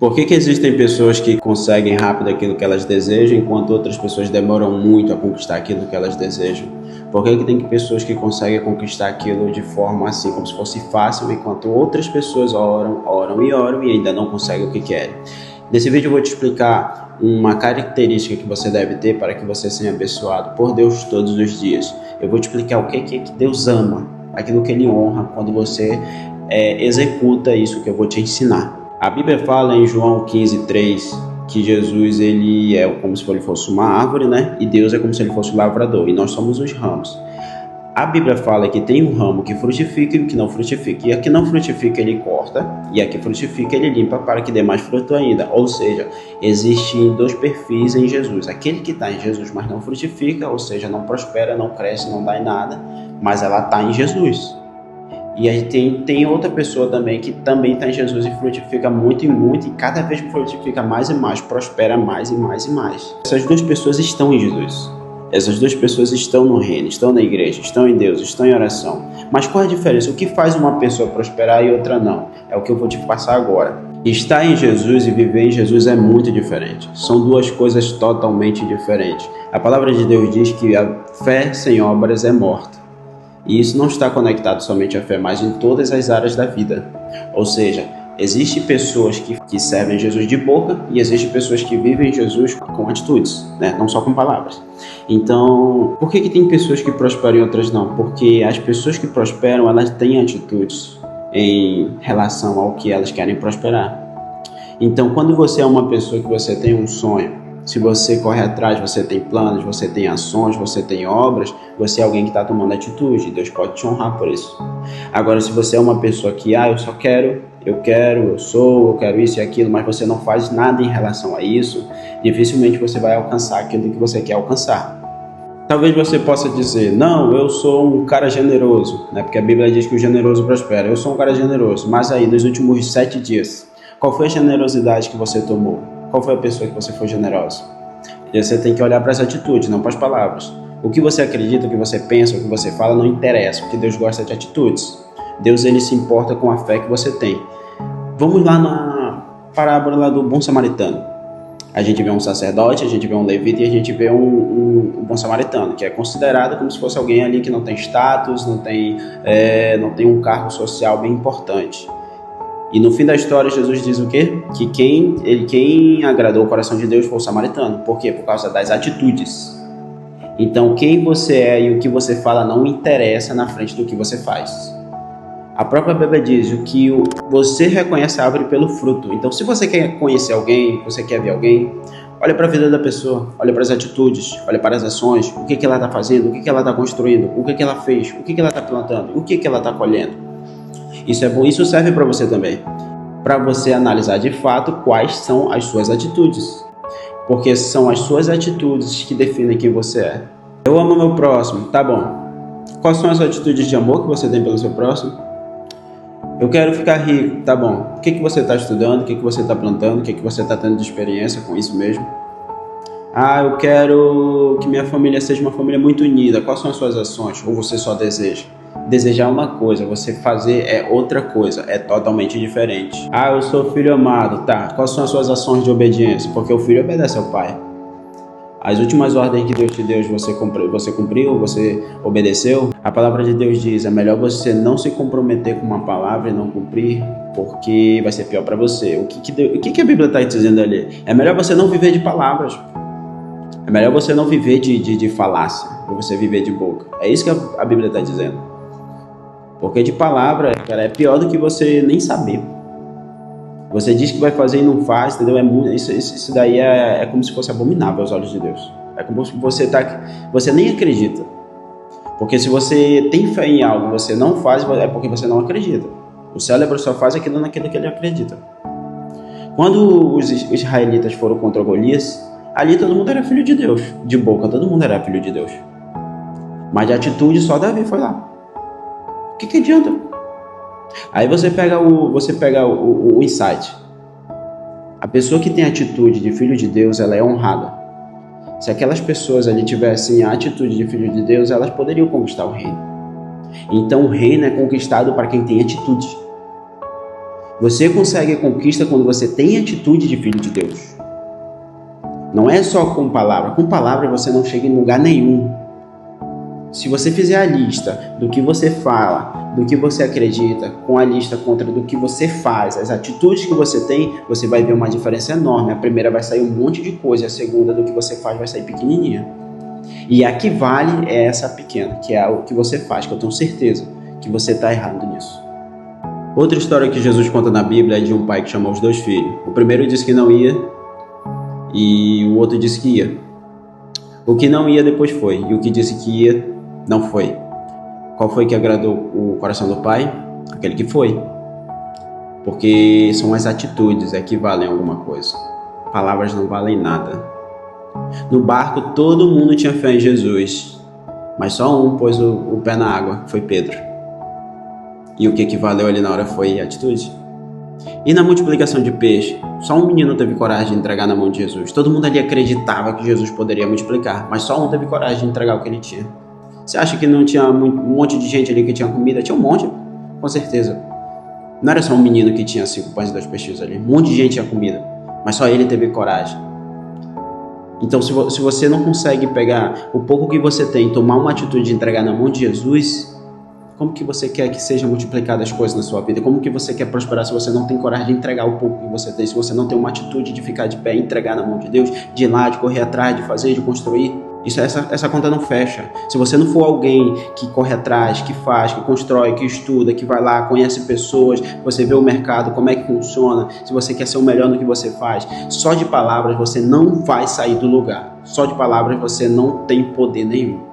Por que existem pessoas que conseguem rápido aquilo que elas desejam, enquanto outras pessoas demoram muito a conquistar aquilo que elas desejam? Por que tem pessoas que conseguem conquistar aquilo de forma assim, como se fosse fácil, enquanto outras pessoas oram e ainda não conseguem o que querem? Nesse vídeo eu vou te explicar uma característica que você deve ter para que você seja abençoado por Deus todos os dias. Eu vou te explicar o que Deus ama, aquilo que Ele honra quando você executa isso que eu vou te ensinar. A Bíblia fala em João 15:3 que Jesus ele é como se ele fosse uma árvore, né? E Deus é como se ele fosse o lavrador, e nós somos os ramos. A Bíblia fala que tem um ramo que frutifica e o que não frutifica. E a que não frutifica ele corta, e a que frutifica ele limpa para que dê mais fruto ainda. Ou seja, existem dois perfis em Jesus. Aquele que está em Jesus, mas não frutifica, ou seja, não prospera, não cresce, não dá em nada, mas ela está em Jesus. E aí tem outra pessoa também que também está em Jesus e frutifica muito e muito, e cada vez frutifica mais e mais, prospera mais e mais e mais. Essas duas pessoas estão em Jesus. Essas duas pessoas estão no reino, estão na igreja, estão em Deus, estão em oração. Mas qual é a diferença? O que faz uma pessoa prosperar e outra não? É o que eu vou te passar agora. Estar em Jesus e viver em Jesus é muito diferente. São duas coisas totalmente diferentes. A palavra de Deus diz que a fé sem obras é morta. E isso não está conectado somente à fé, mas em todas as áreas da vida. Ou seja, existem pessoas que servem Jesus de boca e existem pessoas que vivem Jesus com atitudes, né? Não só com palavras. Então, por que tem pessoas que prosperam e outras não? Porque as pessoas que prosperam, elas têm atitudes em relação ao que elas querem prosperar. Então, quando você é uma pessoa que você tem um sonho, se você corre atrás, você tem planos, você tem ações, você tem obras, você é alguém que está tomando atitude, Deus pode te honrar por isso. Agora, se você é uma pessoa que, eu só quero, eu quero isso e aquilo, mas você não faz nada em relação a isso, dificilmente você vai alcançar aquilo que você quer alcançar. Talvez você possa dizer, não, eu sou um cara generoso, né? Porque a Bíblia diz que o generoso prospera. Eu sou um cara generoso, mas aí nos últimos 7 dias, qual foi a generosidade que você tomou? Qual foi a pessoa que você foi generosa? E você tem que olhar para as atitudes, não para as palavras. O que você acredita, o que você pensa, o que você fala não interessa, porque Deus gosta de atitudes. Deus ele se importa com a fé que você tem. Vamos lá na parábola lá do bom samaritano. A gente vê um sacerdote, a gente vê um levita e a gente vê um bom samaritano, que é considerado como se fosse alguém ali que não tem status, não tem um cargo social bem importante. E no fim da história, Jesus diz o quê? Que quem agradou o coração de Deus foi o samaritano. Por quê? Por causa das atitudes. Então, quem você é e o que você fala não interessa na frente do que você faz. A própria Bíblia diz o que você reconhece a árvore pelo fruto. Então, se você quer conhecer alguém, você quer ver alguém, olha para a vida da pessoa, olha para as atitudes, olha para as ações, o que ela está fazendo, o que ela está construindo, o que ela fez, o que ela está plantando, o que ela está colhendo. Isso é bom, isso serve para você também, para você analisar de fato quais são as suas atitudes, porque são as suas atitudes que definem quem você é. Eu amo meu próximo, tá bom. Quais são as atitudes de amor que você tem pelo seu próximo? Eu quero ficar rico, tá bom. O que você está estudando, o que você está plantando, o que você está tendo de experiência com isso mesmo? Eu quero que minha família seja uma família muito unida. Quais são as suas ações? Ou você só deseja? Desejar uma coisa, você fazer é outra coisa, é totalmente diferente. Eu sou filho amado, tá. Quais são as suas ações de obediência? Porque o filho obedece ao pai. As últimas ordens que Deus te deu, você cumpriu, você obedeceu? A palavra de Deus diz, é melhor você não se comprometer com uma palavra e não cumprir, porque vai ser pior para você. O que a Bíblia está dizendo ali? É melhor você não viver de palavras. É melhor você não viver de falácia, ou você viver de boca. É isso que a Bíblia está dizendo. Porque de palavra, cara, é pior do que você nem saber. Você diz que vai fazer e não faz, entendeu? Isso daí é como se fosse abominável aos olhos de Deus. É como se você nem acredita. Porque se você tem fé em algo e você não faz, é porque você não acredita. O cérebro só faz naquilo que ele acredita. Quando os israelitas foram contra Golias, ali todo mundo era filho de Deus. De boca, todo mundo era filho de Deus. Mas de atitude, só Davi foi lá. O que adianta? Aí você pega o insight. A pessoa que tem atitude de filho de Deus, ela é honrada. Se aquelas pessoas ali tivessem a atitude de filho de Deus, elas poderiam conquistar o reino. Então o reino é conquistado para quem tem atitude. Você consegue conquista quando você tem atitude de filho de Deus. Não é só com palavra. Com palavra você não chega em lugar nenhum. Se você fizer a lista do que você fala, do que você acredita, com a lista contra do que você faz, as atitudes que você tem, você vai ver uma diferença enorme. A primeira vai sair um monte de coisa, a segunda do que você faz vai sair pequenininha. E a que vale é essa pequena, que é o que você faz, que eu tenho certeza que você está errado nisso. Outra história que Jesus conta na Bíblia é de um pai que chamou os 2 filhos. O primeiro disse que não ia e o outro disse que ia. O que não ia depois foi, e o que disse que ia não foi. Qual foi que agradou o coração do pai? Aquele que foi. Porque são as atitudes que valem alguma coisa. Palavras não valem nada. No barco todo mundo tinha fé em Jesus, mas só um pôs o pé na água, que foi Pedro. E o que valeu ali na hora foi a atitude. E na multiplicação de peixe, só um menino teve coragem de entregar na mão de Jesus. Todo mundo ali acreditava que Jesus poderia multiplicar, mas só um teve coragem de entregar o que ele tinha. Você acha que não tinha um monte de gente ali que tinha comida? Tinha um monte, com certeza. Não era só um menino que tinha 5 pães e 2 peixes ali. Um monte de gente tinha comida, mas só ele teve coragem. Então, se você não consegue pegar o pouco que você tem e tomar uma atitude de entregar na mão de Jesus, como que você quer que sejam multiplicadas as coisas na sua vida? Como que você quer prosperar se você não tem coragem de entregar o pouco que você tem? Se você não tem uma atitude de ficar de pé e entregar na mão de Deus, de ir lá, de correr atrás, de fazer, de construir? Essa conta não fecha. Se você não for alguém que corre atrás, que faz, que constrói, que estuda, que vai lá, conhece pessoas, você vê o mercado, como é que funciona, se você quer ser o melhor no que você faz, só de palavras você não vai sair do lugar. Só de palavras você não tem poder nenhum.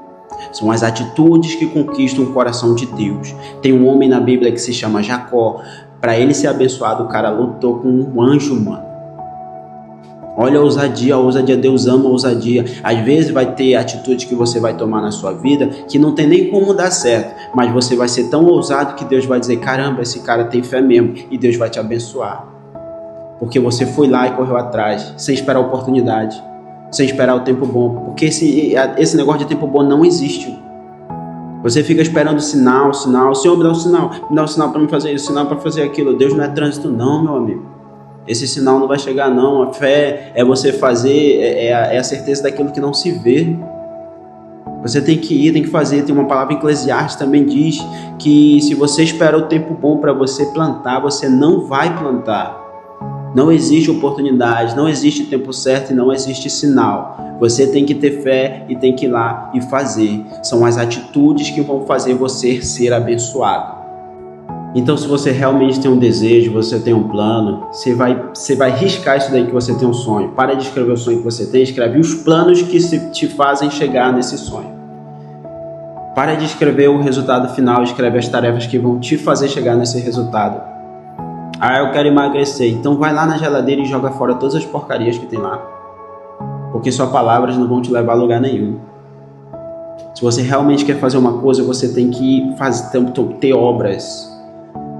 São as atitudes que conquistam o coração de Deus. Tem um homem na Bíblia que se chama Jacó. Para ele ser abençoado, o cara lutou com um anjo humano. Olha a ousadia, Deus ama a ousadia. Às vezes vai ter atitude que você vai tomar na sua vida que não tem nem como dar certo, mas você vai ser tão ousado que Deus vai dizer, caramba, esse cara tem fé mesmo, e Deus vai te abençoar. Porque você foi lá e correu atrás, sem esperar a oportunidade, sem esperar o tempo bom, porque esse negócio de tempo bom não existe. Você fica esperando sinal, Senhor, me dá um sinal para me fazer isso, sinal para fazer aquilo. Deus não é trânsito não, meu amigo. Esse sinal não vai chegar não. A fé é você fazer, é a certeza daquilo que não se vê. Você tem que ir, tem que fazer. Tem uma palavra em Eclesiastes também diz que se você espera o tempo bom para você plantar, você não vai plantar. Não existe oportunidade, não existe tempo certo e não existe sinal. Você tem que ter fé e tem que ir lá e fazer. São as atitudes que vão fazer você ser abençoado. Então, se você realmente tem um desejo, você tem um plano, você vai riscar isso daí que você tem um sonho. Para de escrever o sonho que você tem, escreve os planos que te fazem chegar nesse sonho. Para de escrever o resultado final, escreve as tarefas que vão te fazer chegar nesse resultado. Eu quero emagrecer. Então vai lá na geladeira e joga fora todas as porcarias que tem lá. Porque suas palavras não vão te levar a lugar nenhum. Se você realmente quer fazer uma coisa, você tem que ter obras.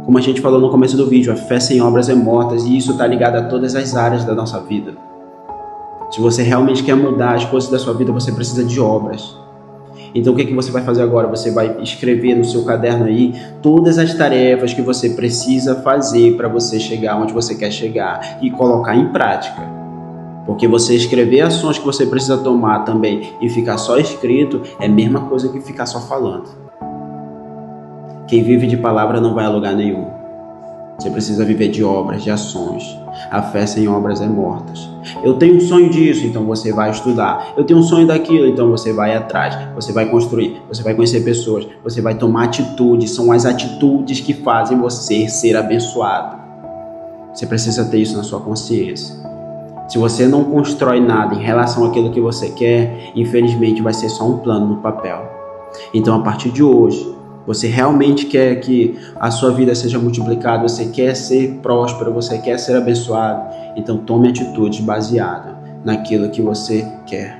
Como a gente falou no começo do vídeo, a fé sem obras é morta, e isso está ligado a todas as áreas da nossa vida. Se você realmente quer mudar as coisas da sua vida, você precisa de obras. Então o que você vai fazer agora? Você vai escrever no seu caderno aí todas as tarefas que você precisa fazer para você chegar onde você quer chegar e colocar em prática. Porque você escrever ações que você precisa tomar também e ficar só escrito é a mesma coisa que ficar só falando. Quem vive de palavra não vai a lugar nenhum. Você precisa viver de obras, de ações. A fé sem obras é morta. Eu tenho um sonho disso, então você vai estudar. Eu tenho um sonho daquilo, então você vai atrás. Você vai construir, você vai conhecer pessoas, você vai tomar atitudes. São as atitudes que fazem você ser abençoado. Você precisa ter isso na sua consciência. Se você não constrói nada em relação àquilo que você quer, infelizmente vai ser só um plano no papel. Então, a partir de hoje, você realmente quer que a sua vida seja multiplicada, você quer ser próspero, você quer ser abençoado, então tome atitudes baseadas naquilo que você quer.